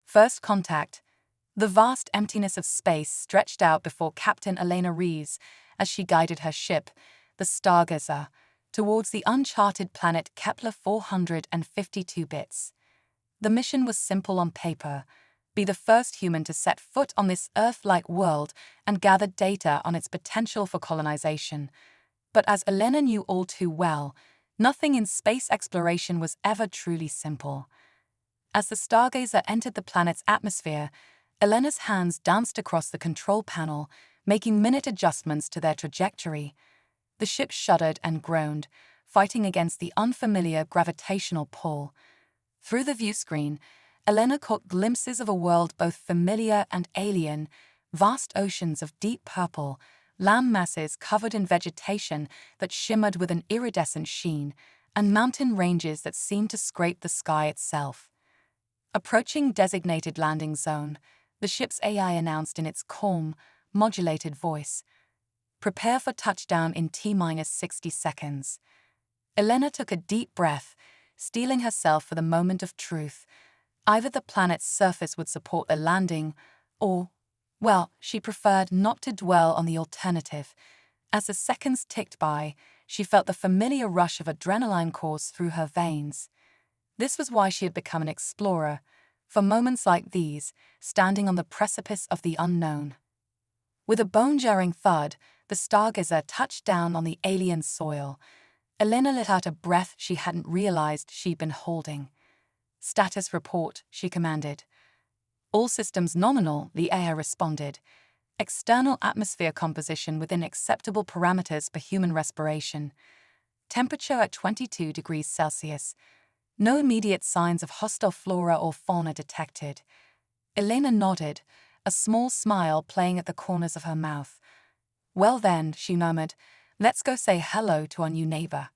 First contact. The vast emptiness of space stretched out before Captain Elena Rees as she guided her ship, the Stargazer, towards the uncharted planet Kepler 452 bits. The mission was simple on paper: be the first human to set foot on this Earth-like world and gather data on its potential for colonization. But as Elena knew all too well, nothing in space exploration was ever truly simple. As the Stargazer entered the planet's atmosphere, Elena's hands danced across the control panel, making minute adjustments to their trajectory. The ship shuddered and groaned, fighting against the unfamiliar gravitational pull. Through the viewscreen, Elena caught glimpses of a world both familiar and alien: vast oceans of deep purple, land masses covered in vegetation that shimmered with an iridescent sheen, and mountain ranges that seemed to scrape the sky itself. Approaching designated landing zone, the ship's AI announced in its calm, modulated voice, "Prepare for touchdown in T-minus 60 seconds." Elena took a deep breath, steeling herself for the moment of truth. Either the planet's surface would support a landing, or, well, she preferred not to dwell on the alternative. As the seconds ticked by, she felt the familiar rush of adrenaline course through her veins. This was why she had become an explorer, for moments like these, standing on the precipice of the unknown. With a bone-jarring thud, the Stargazer touched down on the alien soil. Elena let out a breath she hadn't realized she'd been holding. "Status report," she commanded. "All systems nominal," the AI responded. "External atmosphere composition within acceptable parameters for human respiration. Temperature at 22 degrees Celsius. No immediate signs of hostile flora or fauna detected." Elena nodded, a small smile playing at the corners of her mouth. "Well then," she murmured, "let's go say hello to our new neighbor."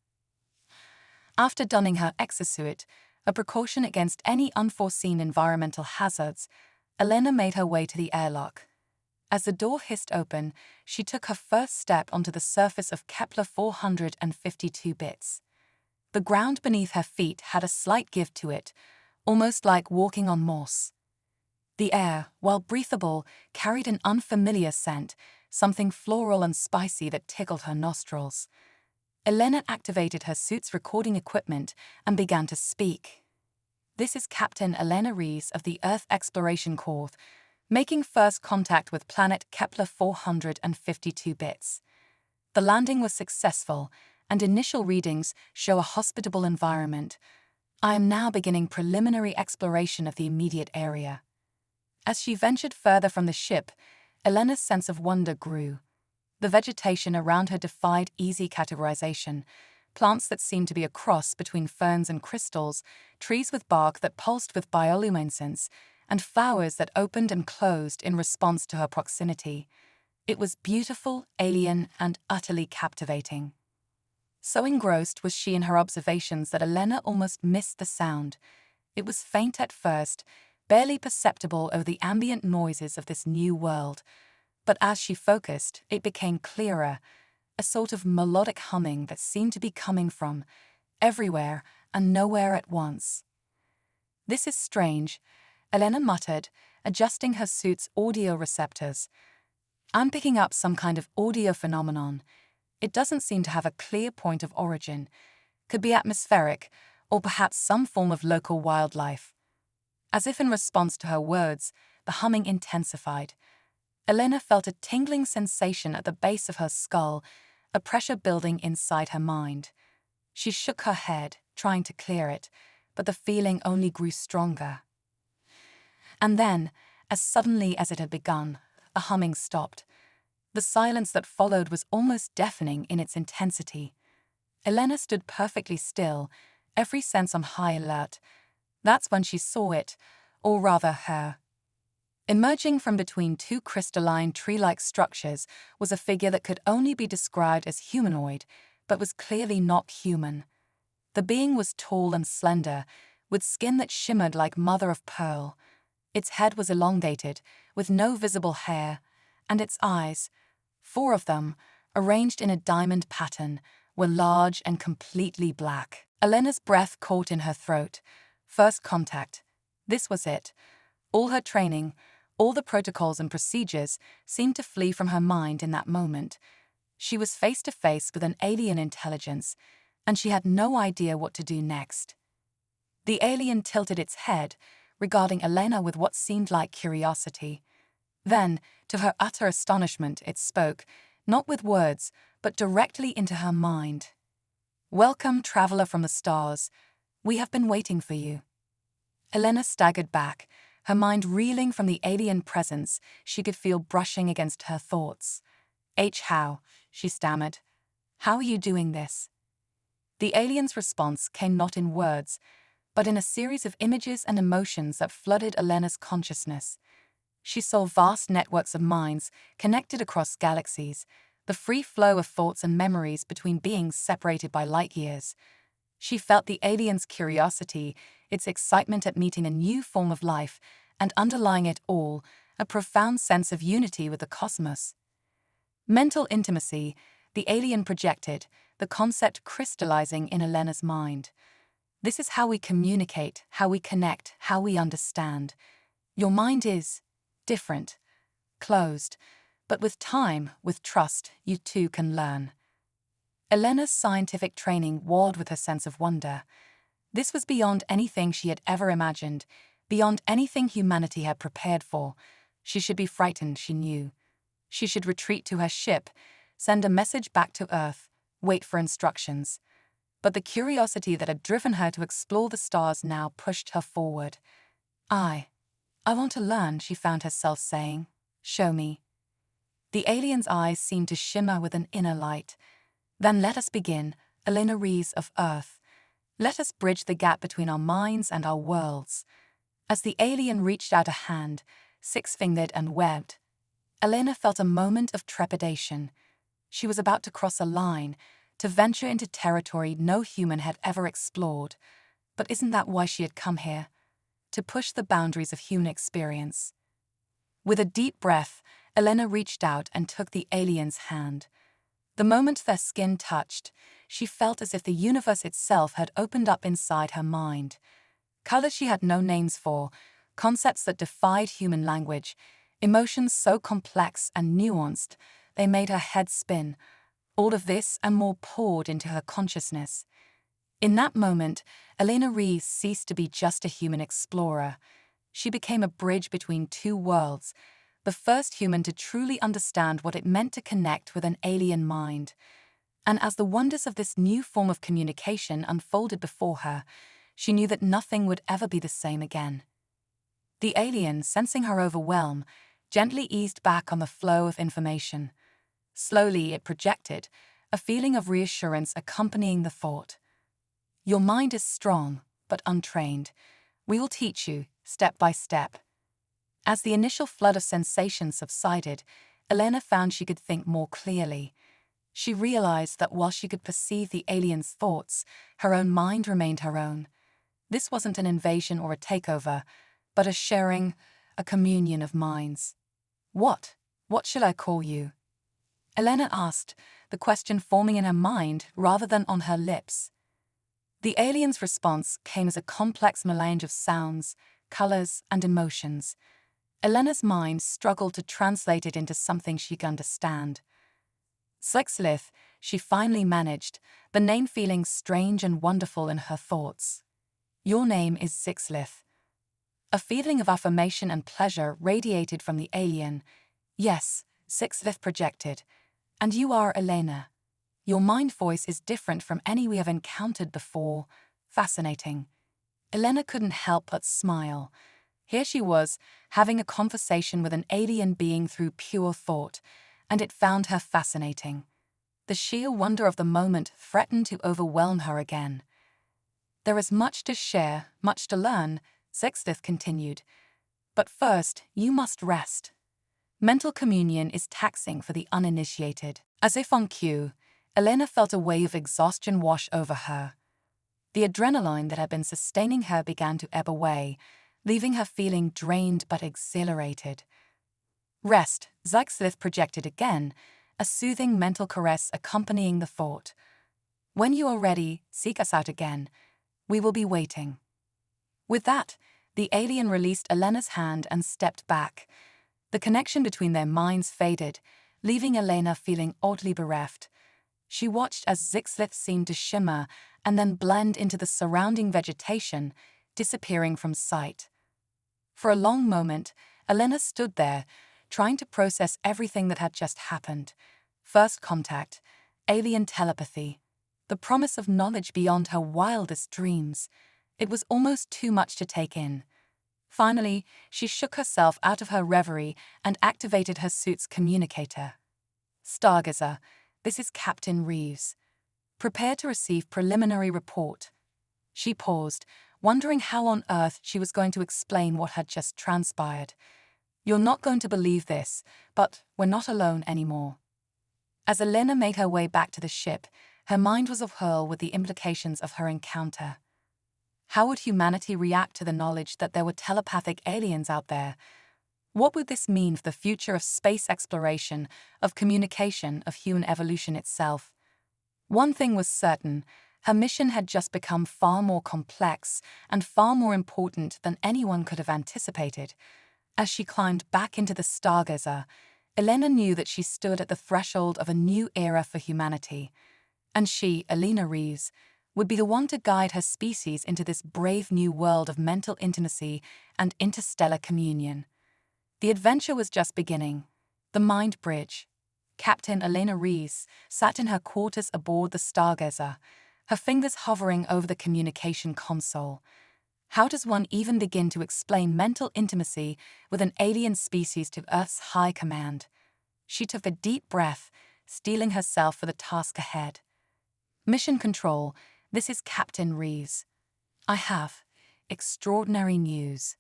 After donning her exosuit, a precaution against any unforeseen environmental hazards, Elena made her way to the airlock. As the door hissed open, she took her first step onto the surface of Kepler 452 bits. The ground beneath her feet had a slight give to it, almost like walking on moss. The air, while breathable, carried an unfamiliar scent, something floral and spicy that tickled her nostrils. Elena activated her suit's recording equipment and began to speak. "This is Captain Elena Rees of the Earth Exploration Corps, making first contact with planet Kepler 452 bits. The landing was successful, and initial readings show a hospitable environment. I am now beginning preliminary exploration of the immediate area." As she ventured further from the ship, Elena's sense of wonder grew. The vegetation around her defied easy categorization: plants that seemed to be a cross between ferns and crystals, trees with bark that pulsed with bioluminescence, and flowers that opened and closed in response to her proximity. It was beautiful, alien, and utterly captivating. So engrossed was she in her observations that Elena almost missed the sound. It was faint at first, barely perceptible over the ambient noises of this new world. But as she focused, it became clearer, a sort of melodic humming that seemed to be coming from everywhere and nowhere at once. "This is strange," Elena muttered, adjusting her suit's audio receptors. "I'm picking up some kind of audio phenomenon. It doesn't seem to have a clear point of origin. Could be atmospheric, or perhaps some form of local wildlife." As if in response to her words, the humming intensified. Elena felt a tingling sensation at the base of her skull, a pressure building inside her mind. She shook her head, trying to clear it, but the feeling only grew stronger. And then, as suddenly as it had begun, the humming stopped. The silence that followed was almost deafening in its intensity. Elena stood perfectly still, every sense on high alert. That's when she saw it, or rather her. Emerging from between two crystalline tree-like structures was a figure that could only be described as humanoid, but was clearly not human. The being was tall and slender, with skin that shimmered like mother of pearl. Its head was elongated, with no visible hair, and its eyes, 4 of them, arranged in a diamond pattern, were large and completely black. Elena's breath caught in her throat. First contact. This was it. All her training, all the protocols and procedures seemed to flee from her mind in that moment. She was face to face with an alien intelligence, and she had no idea what to do next. The alien tilted its head, regarding Elena with what seemed like curiosity. Then, to her utter astonishment, it spoke, not with words, but directly into her mind. "Welcome, traveler from the stars. We have been waiting for you." Elena staggered back, her mind reeling from the alien presence she could feel brushing against her thoughts. How?" she stammered. "How are you doing this?" The alien's response came not in words, but in a series of images and emotions that flooded Elena's consciousness. She saw vast networks of minds connected across galaxies, the free flow of thoughts and memories between beings separated by light years. She felt the alien's curiosity, its excitement at meeting a new form of life, and underlying it all, a profound sense of unity with the cosmos. Mental intimacy, the alien projected, the concept crystallizing in Elena's mind. This is how we communicate, how we connect, how we understand. Your mind is different, closed, but with time, with trust, you too can learn. Elena's scientific training warred with her sense of wonder. This was beyond anything she had ever imagined, beyond anything humanity had prepared for. She should be frightened, she knew. She should retreat to her ship, send a message back to Earth, wait for instructions. But the curiosity that had driven her to explore the stars now pushed her forward. I want to learn," she found herself saying. "Show me." The alien's eyes seemed to shimmer with an inner light. "Then let us begin, Elena Rees of Earth. Let us bridge the gap between our minds and our worlds." As the alien reached out a hand, six-fingered and webbed, Elena felt a moment of trepidation. She was about to cross a line, to venture into territory no human had ever explored. But isn't that why she had come here? To push the boundaries of human experience. With a deep breath, Elena reached out and took the alien's hand. The moment their skin touched, she felt as if the universe itself had opened up inside her mind. Colors she had no names for, concepts that defied human language, emotions so complex and nuanced they made her head spin. All of this and more poured into her consciousness. In that moment, Elena Rees ceased to be just a human explorer. She became a bridge between two worlds, the first human to truly understand what it meant to connect with an alien mind. And as the wonders of this new form of communication unfolded before her, she knew that nothing would ever be the same again. The alien, sensing her overwhelm, gently eased back on the flow of information. Slowly it projected, a feeling of reassurance accompanying the thought. "Your mind is strong, but untrained. We will teach you, step by step." As the initial flood of sensation subsided, Elena found she could think more clearly. She realized that while she could perceive the alien's thoughts, her own mind remained her own. This wasn't an invasion or a takeover, but a sharing, a communion of minds. What should I call you?" Elena asked, the question forming in her mind rather than on her lips. The alien's response came as a complex melange of sounds, colors, and emotions. Elena's mind struggled to translate it into something she could understand. "Sixlith," she finally managed, the name feeling strange and wonderful in her thoughts. "Your name is Sixlith." A feeling of affirmation and pleasure radiated from the alien. "Yes," Sixlith projected. "And you are Elena. Your mind voice is different from any we have encountered before. Fascinating." Elena couldn't help but smile. Here she was, having a conversation with an alien being through pure thought, and it found her fascinating. The sheer wonder of the moment threatened to overwhelm her again. "There is much to share, much to learn," Sixlith continued. "But first, you must rest. Mental communion is taxing for the uninitiated." As if on cue, Elena felt a wave of exhaustion wash over her. The adrenaline that had been sustaining her began to ebb away, leaving her feeling drained but exhilarated. "Rest," Sixlith projected again, a soothing mental caress accompanying the thought. "When you are ready, seek us out again. We will be waiting." With that, The alien released Elena's hand and stepped back. The connection between their minds faded, leaving Elena feeling oddly bereft. She watched as Zixlith seemed to shimmer and then blend into the surrounding vegetation, disappearing from sight. For a long moment, Elena stood there, trying to process everything that had just happened. First contact, alien telepathy, the promise of knowledge beyond her wildest dreams. It was almost too much to take in. Finally, she shook herself out of her reverie and activated her suit's communicator. "Stargazer, this is Captain Reeves. Prepare to receive preliminary report." She paused, wondering how on earth she was going to explain what had just transpired. "You're not going to believe this, but we're not alone anymore." As Elena made her way back to the ship, her mind was awhirl with the implications of her encounter. How would humanity react to the knowledge that there were telepathic aliens out there? What would this mean for the future of space exploration, of communication, of human evolution itself? One thing was certain: her mission had just become far more complex and far more important than anyone could have anticipated. As she climbed back into the Stargazer, Elena knew that she stood at the threshold of a new era for humanity. And she, Elena Reeves, would be the one to guide her species into this brave new world of mental intimacy and interstellar communion. The adventure was just beginning. The Mind Bridge. Captain Elena Reeves sat in her quarters aboard the Stargazer, her fingers hovering over the communication console. How does one even begin to explain mental intimacy with an alien species to Earth's high command? She took a deep breath, steeling herself for the task ahead. "Mission Control, this is Captain Reeves. I have extraordinary news."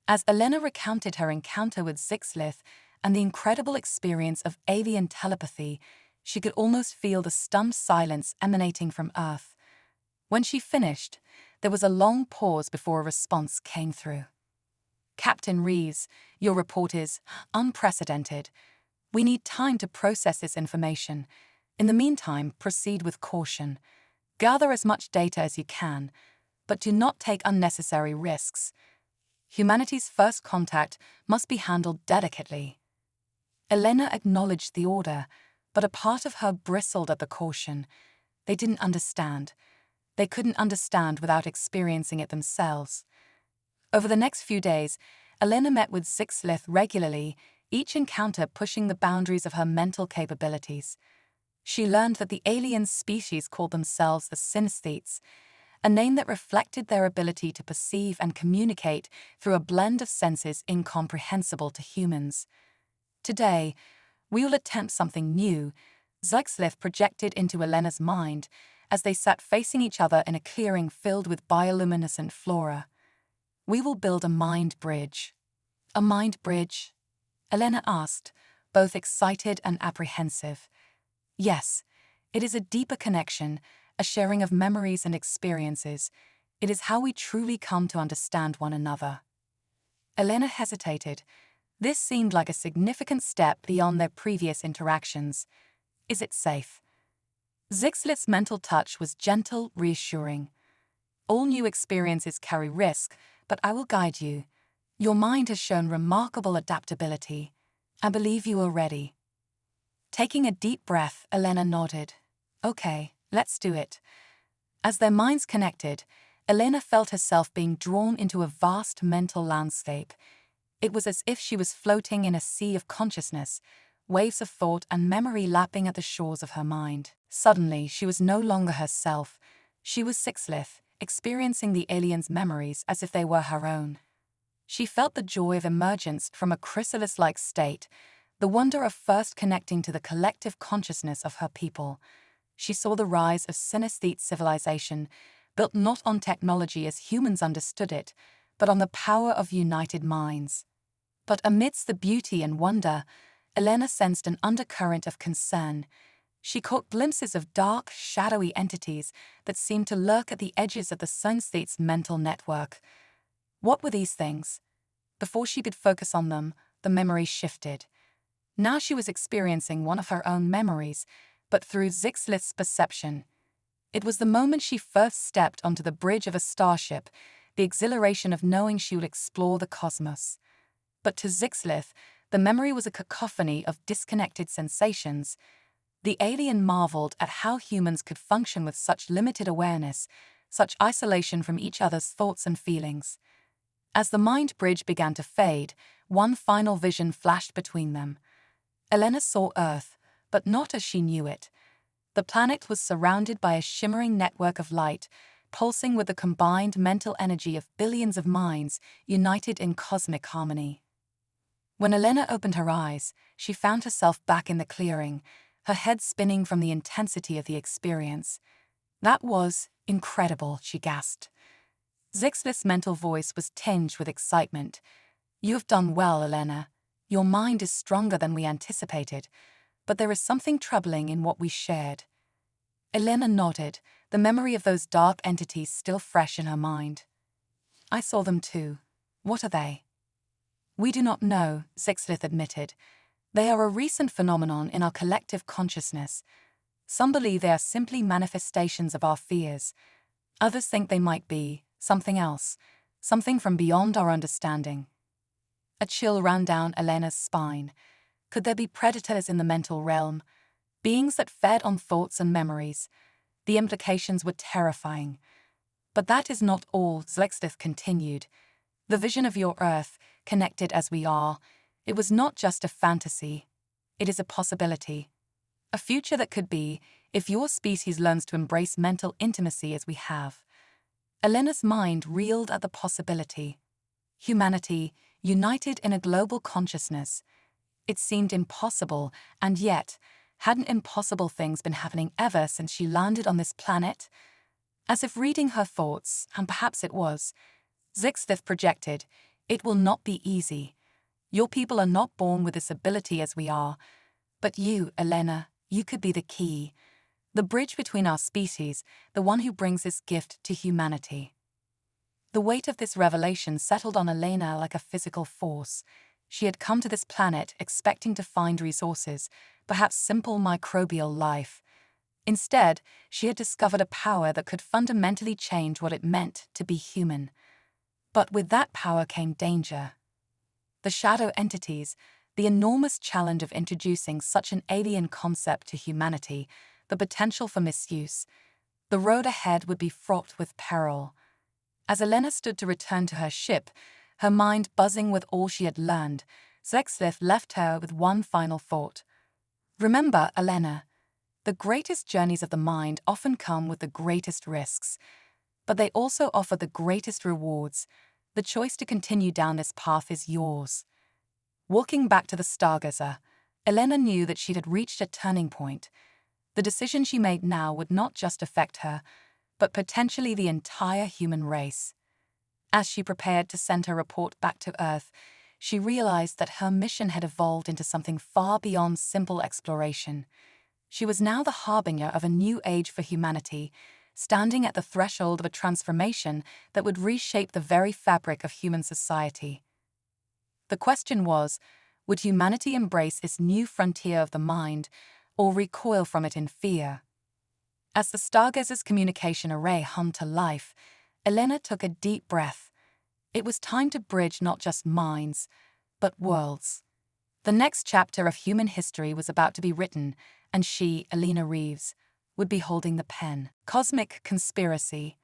As Elena recounted her encounter with Zixlith and the incredible experience of alien telepathy, she could almost feel the stunned silence emanating from Earth. When she finished, there was a long pause before a response came through. "Captain Reeves, your report is unprecedented. We need time to process this information. In the meantime, proceed with caution. Gather as much data as you can, but do not take unnecessary risks. Humanity's first contact must be handled delicately." Elena acknowledged the order, but a part of her bristled at the caution. They didn't understand. They couldn't understand without experiencing it themselves. Over the next few days, Elena met with Zixlith regularly, each encounter pushing the boundaries of her mental capabilities. She learned that the alien species called themselves the synesthetes, a name that reflected their ability to perceive and communicate through a blend of senses incomprehensible to humans. "Today, we will attempt something new," Zixlith projected into Elena's mind as they sat facing each other in a clearing filled with bioluminescent flora. "We will build a mind bridge." "A mind bridge?" Elena asked, both excited and apprehensive. "Yes, it is a deeper connection, a sharing of memories and experiences. It is how we truly come to understand one another." Elena hesitated. This seemed like a significant step beyond their previous interactions. "Is it safe?" Zixlith's mental touch was gentle, reassuring. "All new experiences carry risk, but I will guide you. Your mind has shown remarkable adaptability. I believe you are ready." Taking a deep breath, Elena nodded. "Okay, let's do it." As their minds connected, Elena felt herself being drawn into a vast mental landscape. It was as if she was floating in a sea of consciousness, waves of thought and memory lapping at the shores of her mind. Suddenly, she was no longer herself. She was Zixlith, experiencing the alien's memories as if they were her own. She felt the joy of emergence from a chrysalis-like state, the wonder of first connecting to the collective consciousness of her people. She saw the rise of synesthete civilization, built not on technology as humans understood it, but on the power of united minds. But amidst the beauty and wonder, Elena sensed an undercurrent of concern. She caught glimpses of dark, shadowy entities that seemed to lurk at the edges of the synesthete's mental network. What were these things? Before she could focus on them, the memory shifted. Now she was experiencing one of her own memories, but through Zixlith's perception. It was the moment she first stepped onto the bridge of a starship, the exhilaration of knowing she would explore the cosmos. But to Zixlith, the memory was a cacophony of disconnected sensations. The alien marveled at how humans could function with such limited awareness, such isolation from each other's thoughts and feelings. As the mind bridge began to fade, one final vision flashed between them. Elena saw Earth, but not as she knew it. The planet was surrounded by a shimmering network of light, pulsing with the combined mental energy of billions of minds united in cosmic harmony. When Elena opened her eyes, she found herself back in the clearing, her head spinning from the intensity of the experience. "That was incredible," she gasped. Zixlith's mental voice was tinged with excitement. "You have done well, Elena. Your mind is stronger than we anticipated, but there is something troubling in what we shared." Elena nodded, the memory of those dark entities still fresh in her mind. "I saw them too. What are they?" "We do not know," Zixlith admitted. "They are a recent phenomenon in our collective consciousness. Some believe they are simply manifestations of our fears. Others think they might be something else, something from beyond our understanding." A chill ran down Elena's spine. Could there be predators in the mental realm? Beings that fed on thoughts and memories? The implications were terrifying. "But that is not all," Zixlith continued. "The vision of your Earth, connected as we are, it was not just a fantasy. It is a possibility. A future that could be, if your species learns to embrace mental intimacy as we have." Elena's mind reeled at the possibility. Humanity, united in a global consciousness. It seemed impossible, and yet, hadn't impossible things been happening ever since she landed on this planet? As if reading her thoughts, and perhaps it was, Zixlith projected, "It will not be easy. Your people are not born with this ability as we are. But you, Elena, you could be the key. The bridge between our species, the one who brings this gift to humanity." The weight of this revelation settled on Elena like a physical force. She had come to this planet expecting to find resources, perhaps simple microbial life. Instead, she had discovered a power that could fundamentally change what it meant to be human. But with that power came danger. The shadow entities, the enormous challenge of introducing such an alien concept to humanity, the potential for misuse. The road ahead would be fraught with peril. As Elena stood to return to her ship, her mind buzzing with all she had learned, Zixlith left her with one final thought. "Remember, Elena, the greatest journeys of the mind often come with the greatest risks, but they also offer the greatest rewards. The choice to continue down this path is yours." Walking back to the Stargazer, Elena knew that she had reached a turning point. The decision she made now would not just affect her, but potentially the entire human race. As she prepared to send her report back to Earth, she realized that her mission had evolved into something far beyond simple exploration. She was now the harbinger of a new age for humanity, standing at the threshold of a transformation that would reshape the very fabric of human society. The question was, would humanity embrace this new frontier of the mind, or recoil from it in fear? As the Stargazer's communication array hummed to life, Elena took a deep breath. It was time to bridge not just minds, but worlds. The next chapter of human history was about to be written, and she, Elena Reeves, would be holding the pen. Cosmic Conspiracy.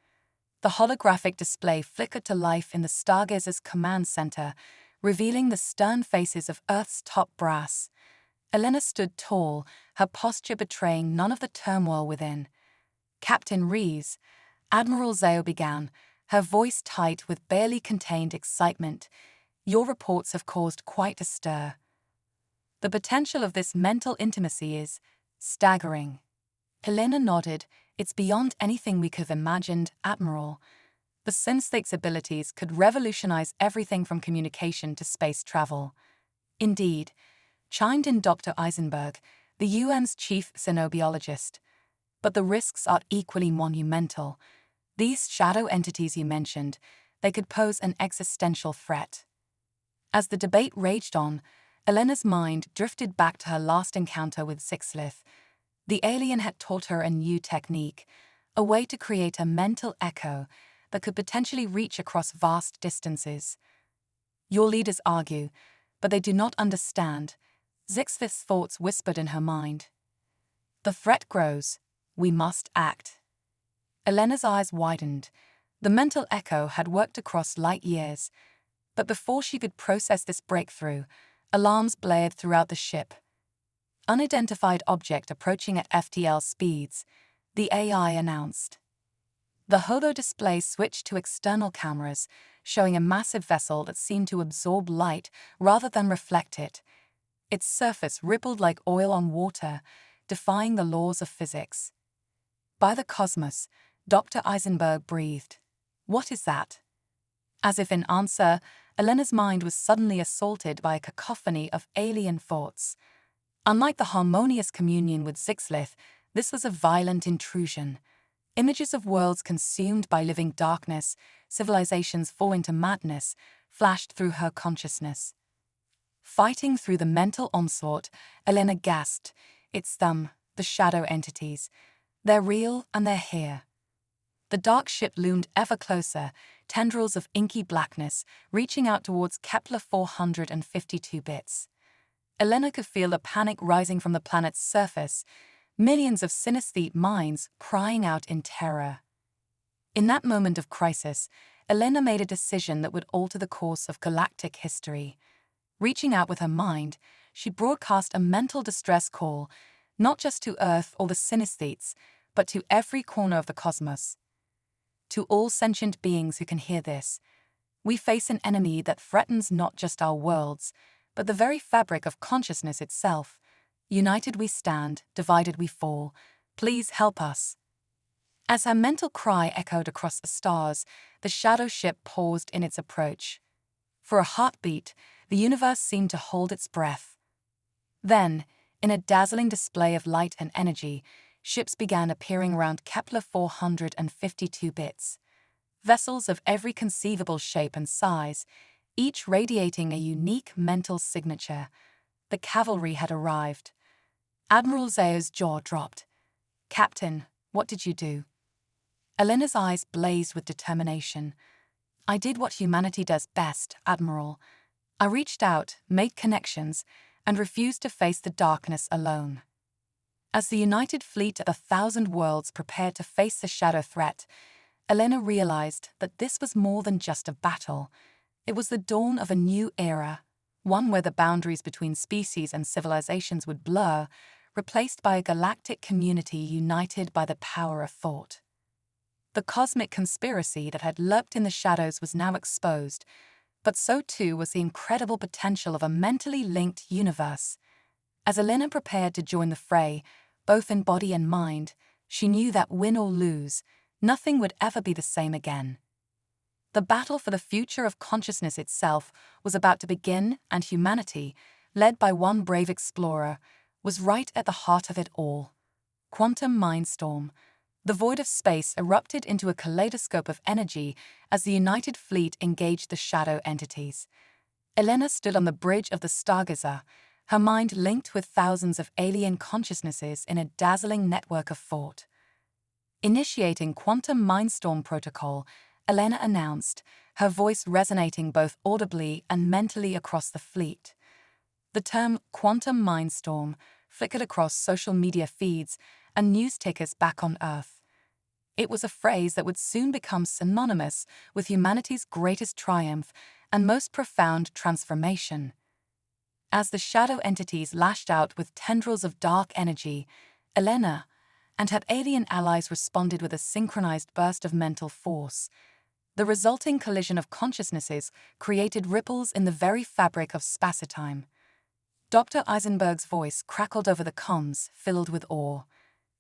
The holographic display flickered to life in the Stargazer's command center, revealing the stern faces of Earth's top brass. Elena stood tall, her posture betraying none of the turmoil within. "Captain Reeves," Admiral Zao began, her voice tight with barely contained excitement, "your reports have caused quite a stir. The potential of this mental intimacy is staggering." Elena nodded. "It's beyond anything we could have imagined, Admiral. The Synstate's abilities could revolutionize everything from communication to space travel." "Indeed," chimed in Dr. Eisenberg, the UN's chief xenobiologist. "But the risks are equally monumental. These shadow entities you mentioned, they could pose an existential threat." As the debate raged on, Elena's mind drifted back to her last encounter with Zixlith. The alien had taught her a new technique, a way to create a mental echo, that could potentially reach across vast distances. Your leaders argue, but they do not understand, Zixvith's thoughts whispered in her mind. The threat grows. We must act. Elena's eyes widened. The mental echo had worked across light years, but before she could process this breakthrough, alarms blared throughout the ship. Unidentified object approaching at FTL speeds, the AI announced. The holo display switched to external cameras, showing a massive vessel that seemed to absorb light rather than reflect it. Its surface rippled like oil on water, defying the laws of physics. By the cosmos, Dr. Eisenberg breathed. What is that? As if in answer, Elena's mind was suddenly assaulted by a cacophony of alien thoughts. Unlike the harmonious communion with Zixlith, this was a violent intrusion. Images of worlds consumed by living darkness, civilizations falling to madness, flashed through her consciousness. Fighting through the mental onslaught, Elena gasped. It's them, the shadow entities. They're real and they're here. The dark ship loomed ever closer, tendrils of inky blackness reaching out towards Kepler 452 bits. Elena could feel the panic rising from the planet's surface, millions of synesthete minds crying out in terror. In that moment of crisis, Elena made a decision that would alter the course of galactic history. Reaching out with her mind, she broadcast a mental distress call, not just to Earth or the synesthetes, but to every corner of the cosmos. To all sentient beings who can hear this, we face an enemy that threatens not just our worlds, but the very fabric of consciousness itself. United we stand, divided we fall. Please help us. As her mental cry echoed across the stars, the shadow ship paused in its approach. For a heartbeat, the universe seemed to hold its breath. Then, in a dazzling display of light and energy, ships began appearing around Kepler 452 bits. Vessels of every conceivable shape and size, each radiating a unique mental signature. The cavalry had arrived. Admiral Zao's jaw dropped. Captain, what did you do? Elena's eyes blazed with determination. I did what humanity does best, Admiral. I reached out, made connections, and refused to face the darkness alone. As the united fleet of 1,000 worlds prepared to face the shadow threat, Elena realized that this was more than just a battle. It was the dawn of a new era, one where the boundaries between species and civilizations would blur, replaced by a galactic community united by the power of thought. The cosmic conspiracy that had lurked in the shadows was now exposed, but so too was the incredible potential of a mentally linked universe. As Elena prepared to join the fray, both in body and mind, she knew that win or lose, nothing would ever be the same again. The battle for the future of consciousness itself was about to begin, and humanity, led by one brave explorer, was right at the heart of it all. Quantum mindstorm. The void of space erupted into a kaleidoscope of energy as the united fleet engaged the shadow entities. Elena stood on the bridge of the Stargazer, her mind linked with thousands of alien consciousnesses in a dazzling network of thought. Initiating Quantum Mindstorm Protocol, Elena announced, her voice resonating both audibly and mentally across the fleet. The term Quantum Mindstorm flickered across social media feeds and news tickers back on Earth. It was a phrase that would soon become synonymous with humanity's greatest triumph and most profound transformation. As the shadow entities lashed out with tendrils of dark energy, Elena and her alien allies responded with a synchronized burst of mental force. The resulting collision of consciousnesses created ripples in the very fabric of spacetime. Dr. Eisenberg's voice crackled over the comms, filled with awe.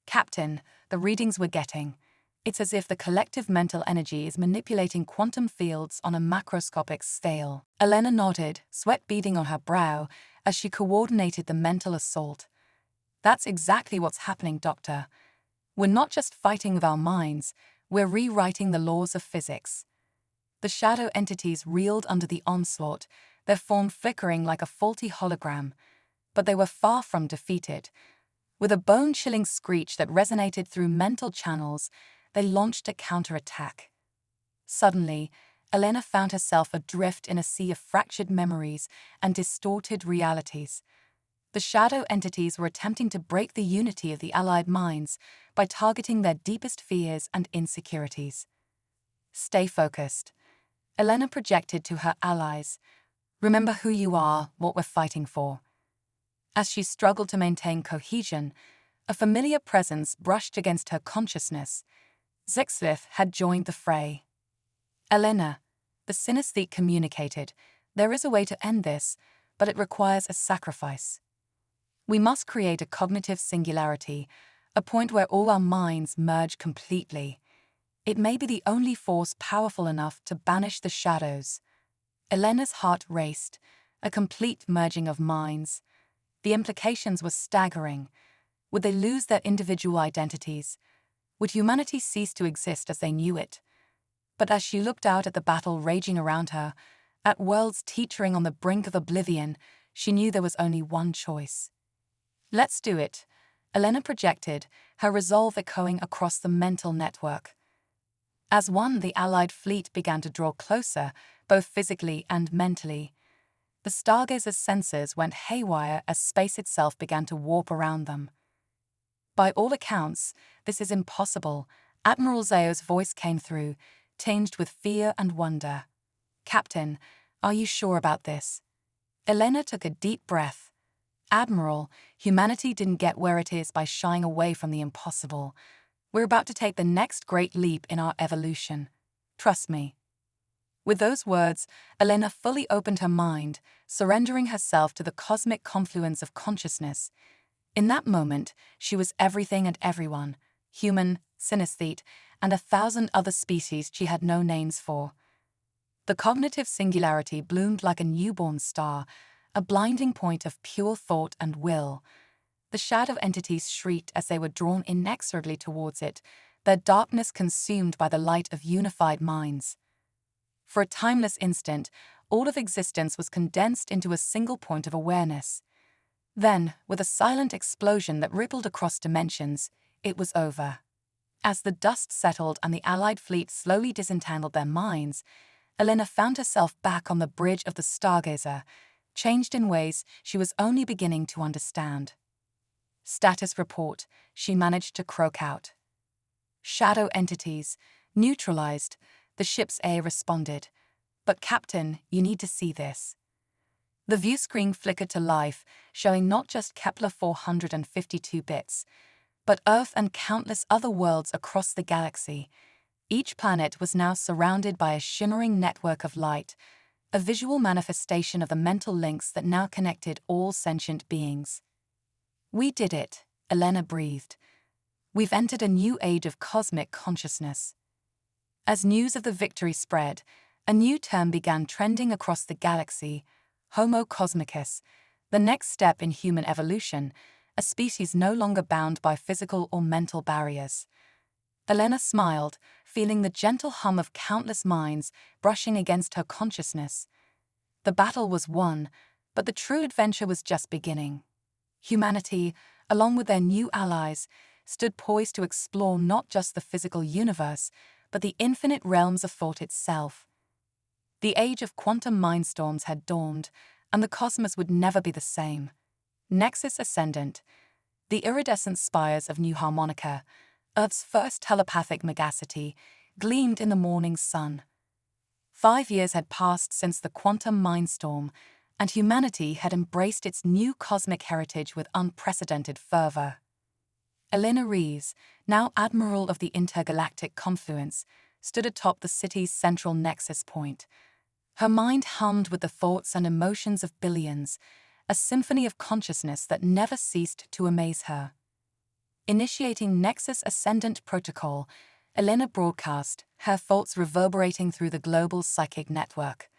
Captain, the readings we're getting. It's as if the collective mental energy is manipulating quantum fields on a macroscopic scale. Elena nodded, sweat beading on her brow, as she coordinated the mental assault. That's exactly what's happening, Doctor. We're not just fighting with our minds, we're rewriting the laws of physics. The shadow entities reeled under the onslaught, their form flickering like a faulty hologram. But they were far from defeated. With a bone-chilling screech that resonated through mental channels, they launched a counterattack. Suddenly, Elena found herself adrift in a sea of fractured memories and distorted realities. The shadow entities were attempting to break the unity of the allied minds by targeting their deepest fears and insecurities. Stay focused. Elena projected to her allies. Remember who you are, what we're fighting for. As she struggled to maintain cohesion, a familiar presence brushed against her consciousness. Zixlith had joined the fray. Elena, the synesthete communicated, there is a way to end this, but it requires a sacrifice. We must create a cognitive singularity, a point where all our minds merge completely. It may be the only force powerful enough to banish the shadows. Elena's heart raced, a complete merging of minds. The implications were staggering. Would they lose their individual identities? Would humanity cease to exist as they knew it? But as she looked out at the battle raging around her, at worlds teetering on the brink of oblivion, she knew there was only one choice. Let's do it, Elena projected, her resolve echoing across the mental network. As one, the Allied fleet began to draw closer, both physically and mentally. The Stargazer's sensors went haywire as space itself began to warp around them. By all accounts, this is impossible, Admiral Zao's voice came through, tinged with fear and wonder. Captain, are you sure about this? Elena took a deep breath. Admiral, humanity didn't get where it is by shying away from the impossible. We're about to take the next great leap in our evolution. Trust me. With those words, Elena fully opened her mind, surrendering herself to the cosmic confluence of consciousness. In that moment, she was everything and everyone, human, synesthete, and 1,000 other species she had no names for. The cognitive singularity bloomed like a newborn star, a blinding point of pure thought and will. The shadow entities shrieked as they were drawn inexorably towards it, their darkness consumed by the light of unified minds. For a timeless instant, all of existence was condensed into a single point of awareness. Then, with a silent explosion that rippled across dimensions, it was over. As the dust settled and the Allied fleet slowly disentangled their minds, Elena found herself back on the bridge of the Stargazer, changed in ways she was only beginning to understand. Status report, she managed to croak out. Shadow entities, neutralized, the ship's A responded. But Captain, you need to see this. The view screen flickered to life, showing not just Kepler 452 bits, but Earth and countless other worlds across the galaxy. Each planet was now surrounded by a shimmering network of light, a visual manifestation of the mental links that now connected all sentient beings. We did it, Elena breathed. We've entered a new age of cosmic consciousness. As news of the victory spread, a new term began trending across the galaxy, Homo cosmicus, the next step in human evolution, a species no longer bound by physical or mental barriers. Elena smiled, feeling the gentle hum of countless minds brushing against her consciousness. The battle was won, but the true adventure was just beginning. Humanity, along with their new allies, stood poised to explore not just the physical universe, but the infinite realms of thought itself. The age of quantum mindstorms had dawned, and the cosmos would never be the same. Nexus Ascendant, the iridescent spires of New Harmonica, Earth's first telepathic megacity, gleamed in the morning sun. 5 years had passed since the quantum mindstorm, and humanity had embraced its new cosmic heritage with unprecedented fervor. Elena Rees, now Admiral of the Intergalactic Confluence, stood atop the city's central nexus point. Her mind hummed with the thoughts and emotions of billions, a symphony of consciousness that never ceased to amaze her. Initiating Nexus Ascendant Protocol, Elena broadcast, her thoughts reverberating through the global psychic network.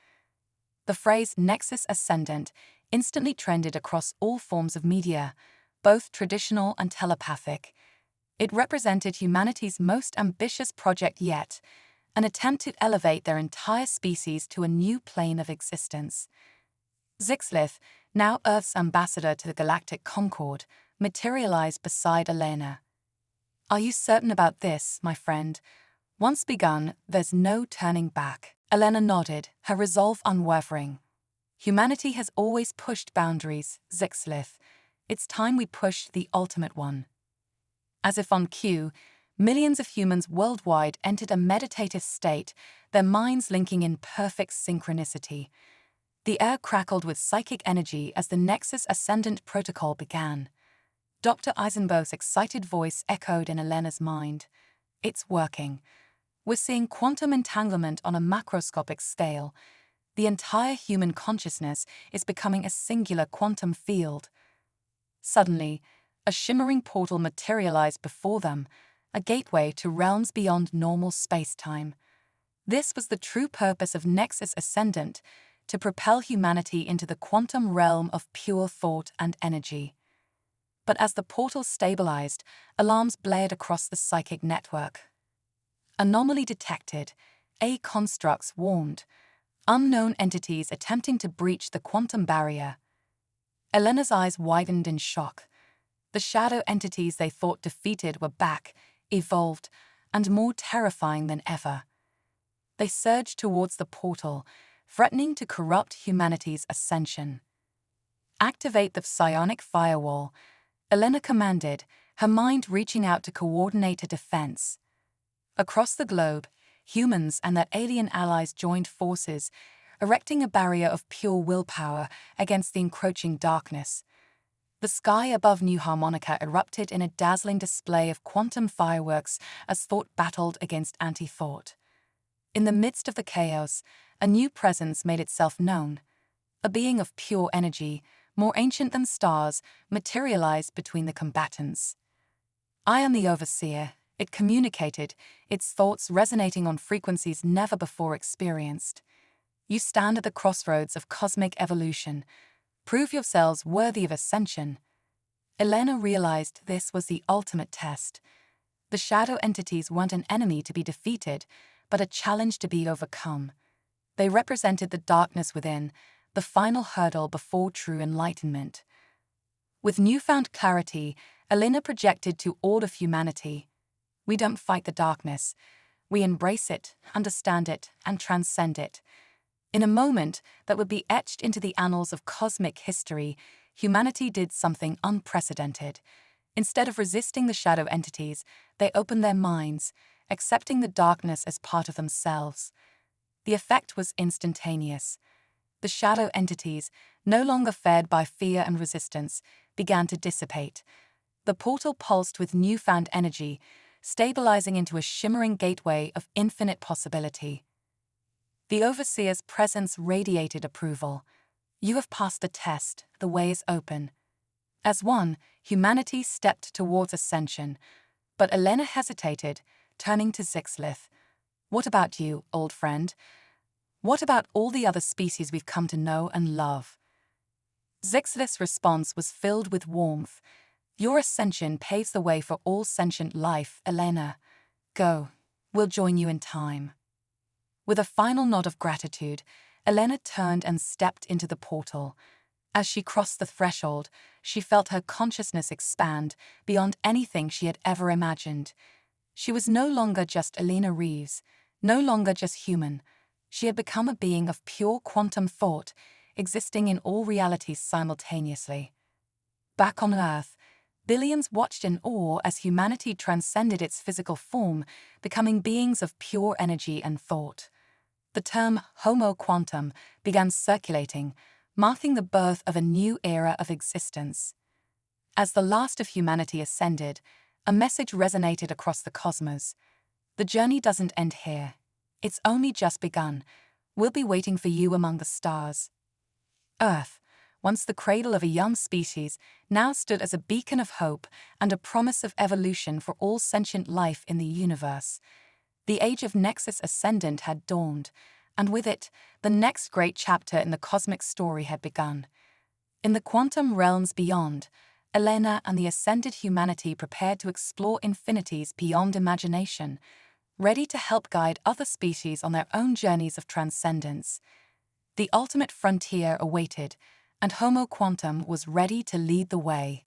The phrase Nexus Ascendant instantly trended across all forms of media, both traditional and telepathic. It represented humanity's most ambitious project yet, an attempt to elevate their entire species to a new plane of existence. Zixlith, now Earth's ambassador to the Galactic Concord, materialized beside Elena. Are you certain about this, my friend? Once begun, there's no turning back. Elena nodded, her resolve unwavering. Humanity has always pushed boundaries, Zixlith. It's time we pushed the ultimate one. As if on cue, millions of humans worldwide entered a meditative state, their minds linking in perfect synchronicity. The air crackled with psychic energy as the Nexus Ascendant protocol began. Dr. Eisenberg's excited voice echoed in Elena's mind. It's working. We're seeing quantum entanglement on a macroscopic scale. The entire human consciousness is becoming a singular quantum field. Suddenly, a shimmering portal materialized before them, a gateway to realms beyond normal space-time. This was the true purpose of Nexus Ascendant, to propel humanity into the quantum realm of pure thought and energy. But as the portal stabilized, alarms blared across the psychic network. Anomaly detected, A constructs warned, unknown entities attempting to breach the quantum barrier. Elena's eyes widened in shock. The shadow entities they thought defeated were back, evolved, and more terrifying than ever. They surged towards the portal, threatening to corrupt humanity's ascension. Activate the psionic firewall, Elena commanded, her mind reaching out to coordinate a defense. Across the globe, humans and their alien allies joined forces, erecting a barrier of pure willpower against the encroaching darkness. The sky above New Harmonica erupted in a dazzling display of quantum fireworks as thought battled against anti-thought. In the midst of the chaos, a new presence made itself known. A being of pure energy, more ancient than stars, materialized between the combatants. I am the Overseer, it communicated, its thoughts resonating on frequencies never before experienced. You stand at the crossroads of cosmic evolution. Prove yourselves worthy of ascension. Elena realized this was the ultimate test. The shadow entities weren't an enemy to be defeated, but a challenge to be overcome. They represented the darkness within, the final hurdle before true enlightenment. With newfound clarity, Elena projected to all of humanity. We don't fight the darkness. We embrace it, understand it, and transcend it. In a moment that would be etched into the annals of cosmic history, humanity did something unprecedented. Instead of resisting the shadow entities, they opened their minds, accepting the darkness as part of themselves. The effect was instantaneous. The shadow entities, no longer fed by fear and resistance, began to dissipate. The portal pulsed with newfound energy, stabilizing into a shimmering gateway of infinite possibility. The Overseer's presence radiated approval. You have passed the test, the way is open. As one, humanity stepped towards ascension, but Elena hesitated, turning to Zixlith. What about you, old friend? What about all the other species we've come to know and love? Zixlith's response was filled with warmth. Your ascension paves the way for all sentient life, Elena. Go. We'll join you in time. With a final nod of gratitude, Elena turned and stepped into the portal. As she crossed the threshold, she felt her consciousness expand beyond anything she had ever imagined. She was no longer just Elena Reeves, no longer just human. She had become a being of pure quantum thought, existing in all realities simultaneously. Back on Earth, billions watched in awe as humanity transcended its physical form, becoming beings of pure energy and thought. The term Homo Quantum began circulating, marking the birth of a new era of existence. As the last of humanity ascended, a message resonated across the cosmos. The journey doesn't end here. It's only just begun. We'll be waiting for you among the stars. Earth, once the cradle of a young species, now stood as a beacon of hope and a promise of evolution for all sentient life in the universe. The age of Nexus Ascendant had dawned, and with it, the next great chapter in the cosmic story had begun. In the quantum realms beyond, Elena and the ascended humanity prepared to explore infinities beyond imagination, ready to help guide other species on their own journeys of transcendence. The ultimate frontier awaited, and Homo Quantum was ready to lead the way.